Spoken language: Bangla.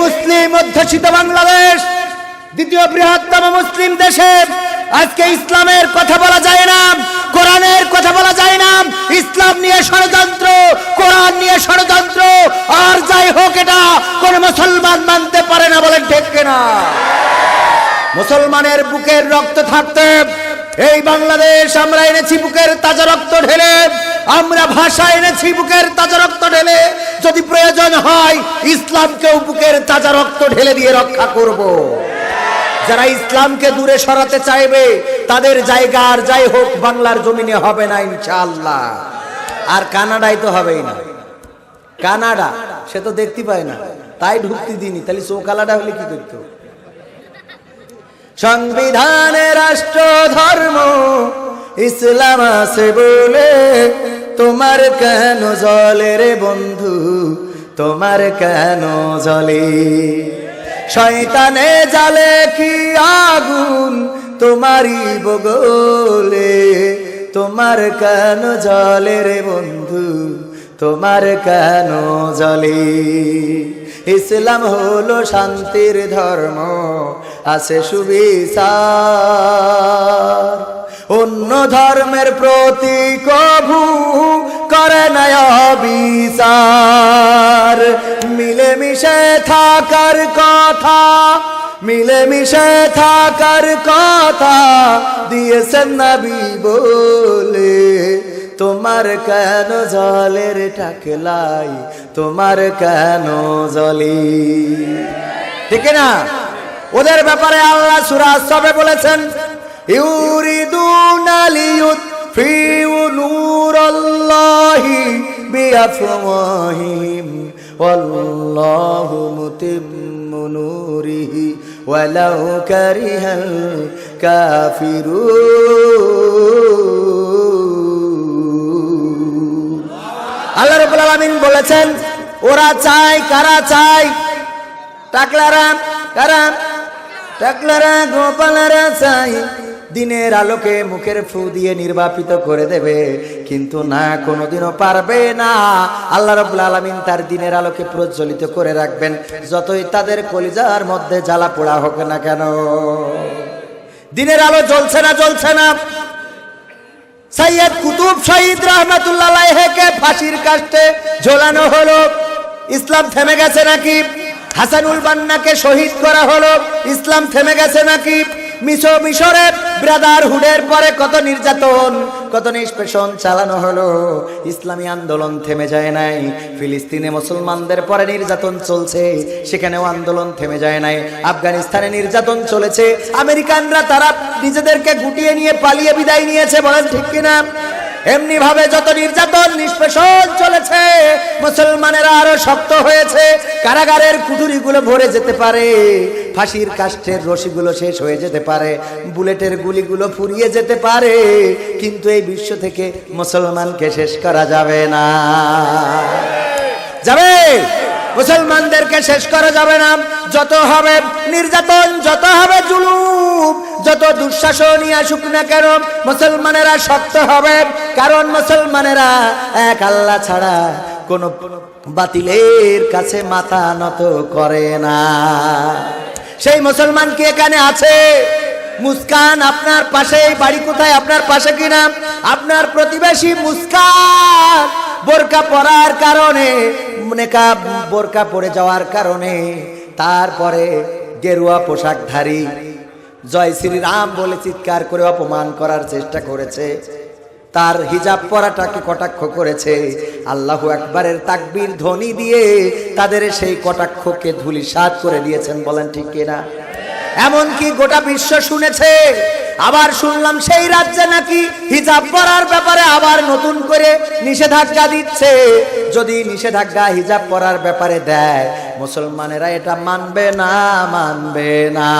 মুসলিম অধ্যুষিত বাংলাদেশ দ্বিতীয় বৃহত্তম মুসলিম দেশে আজকে ইসলামের কথা বলা যায় না, কোরআনের কথা বলা যায় না। ইসলাম নিয়ে ষড়যন্ত্র, কোরআন নিয়ে ষড়যন্ত্র, আর যাই হোক এটা কোন মুসলমান মানতে পারে না, বলেন ঠিক কিনা? মুসলমানের বুকের রক্ত থাকতে এই বাংলাদেশ আমরা এনেছি বুকের তাজা রক্ত ঢেলে, আমরা ভাষা এনেছি বুকের তাজা রক্ত ঢেলে। যদি প্রয়োজন হয় ইসলামকেও বুকের তাজা রক্ত ঢেলে দিয়ে রক্ষা করব। যারা ইসলামকে দূরে সরাতে চাইবে তাদের জায়গা আর যাই হোক বাংলার জমিনে হবে না ইনশাআল্লাহ। আর কানাডায় তো হবেই না, কানাডা সে তো দেখতে পায় না, তাই ঢুকতে দিনি। তাহলে চৌকালাডা হলে কি করতো? সংবিধানে রাষ্ট্র ধর্ম ইসলাম আছে বলে তোমার কেন জলে রে বন্ধু, তোমার কেন জলে? শয়তানে জালে কি আগুন তোমারই বগলে, তোমার কেন জলে রে বন্ধু, তোমার কেন জলে? ইসলাম হলো শান্তির ধর্ম, আছে সুবিচার, অন্য ধর্মের প্রতি কভু করে না বিচার। মিলেমিশে থাকার কথা, মিলেমিশে থাকার কথা দিয়েছেন নবী বলে, তোমার কেন জলের টাকলাই, তোমার কেন জলি? ঠিক না? ওদের ব্যাপারে আল্লাহ সূরা সবে বলেছেন, ইউরিদুনা লিয়ুতফিউ নূরাল্লাহি বিআফওয়াহিহিম ওয়াল্লাহু মুতিম্মু নূরিহি ওয়ালাউ কারিহাল কাফিরুন। আল্লাহ রাব্বুল আলামিন বলেছেন, ওরা চায়, কারা চায়? টাকলারা, কারা? টাকলারা, গোপালারা চায় দিনের আলোকে মুখের ফু দিয়ে নির্বাপিত করে দেবে, কিন্তু না, কোনোদিনও পারবে না। আল্লাহ রাব্বুল আলামিন তার দিনের আলোকে প্রজ্বলিত করে রাখবেন, যতই তাদের কলিজার মধ্যে জ্বালা পোড়া হোক না কেন। দিনের আলো জ্বলছে না, জ্বলছে না। সৈয়দ কুতুব শহীদ রহমাতুল্লাহ আলাইহিকে ফাঁসির কাস্টে ঝোলানো হলো, ইসলাম থেমে গেছে নাকি? হাসানুল বান্নাকে শহীদ করা হলো, ইসলাম থেমে গেছে নাকি? মিশরে ব্রাদারহুডের পরে কত নির্যাতন, কত নিষ্পেষণ চালানো হলো, ইসলামী আন্দোলন থেমে যায় নাই। ফিলিস্তিনে মুসলমানদের পরে নির্যাতন চলছে, সেখানেও আন্দোলন থেমে যায় নাই। আফগানিস্তানে নির্যাতন চলেছে, আমেরিকানরা তারা নিজেদেরকে গুটিয়ে নিয়ে পালিয়ে বিদায় নিয়েছে, বলেন ঠিক কিনা? এমনি ভাবে যত নির্যাতন নিষ্পেষণ চলেছে, মুসলমানেরা আরো শক্ত হয়েছে। কারাগারের কুঠুরিগুলো ভরে যেতে পারে, ফাঁসির কাষ্ঠের রশিগুলো শেষ হয়ে যেতে পারে, বুলেটের গুলিগুলো ফুরিয়ে যেতে পারে, কিন্তু এই বিশ্ব থেকে মুসলমানকে শেষ করা যাবে না। যাবে? মুসলমানদেরকে শেষ করা যাবে না। যত হবে নির্যাতন, যত হবে জুলুম, যত দুঃশাসনই আসুক না কেন, মুসলমানেরা শক্ত হবে। কারণ মুসলমানেরা এক আল্লাহ ছাড়া কোন বাতিলের কাছে মাথা নত করে না। সেই মুসলমান কি এখানে আছে? মুস্কান আপনার পাশে, বাড়ি কোথায়? আপনার পাশে কিনা? আপনার প্রতিবেশী মুস্কান বোরকা পরার কারণে, নেকাব বোরকা পরে যাওয়ার কারণে, তারপরে গেরুয়া পোশাকধারী জয় শ্রীরাম বলে চিৎকার করে অপমান করার চেষ্টা করেছে, তার হিজাব পরাটাকে কটাক্ষ করেছে। আল্লাহু আকবারের তাকবীর ধ্বনি দিয়ে তাদের সেই কটাক্ষকে ধূলিসাৎ করে দিয়েছেন, বলেন ঠিক কিনা? এমনকি গোটা বিশ্ব শুনেছে। আবার শুনলাম সেই রাজ্যে নাকি হিজাব পরার ব্যাপারে আবার নতুন করে নিষেধাজ্ঞা দিচ্ছে। যদি নিষেধাজ্ঞা হিজাব পরার ব্যাপারে দেয়, মুসলমানেরা এটা মানবে না, মানবে না।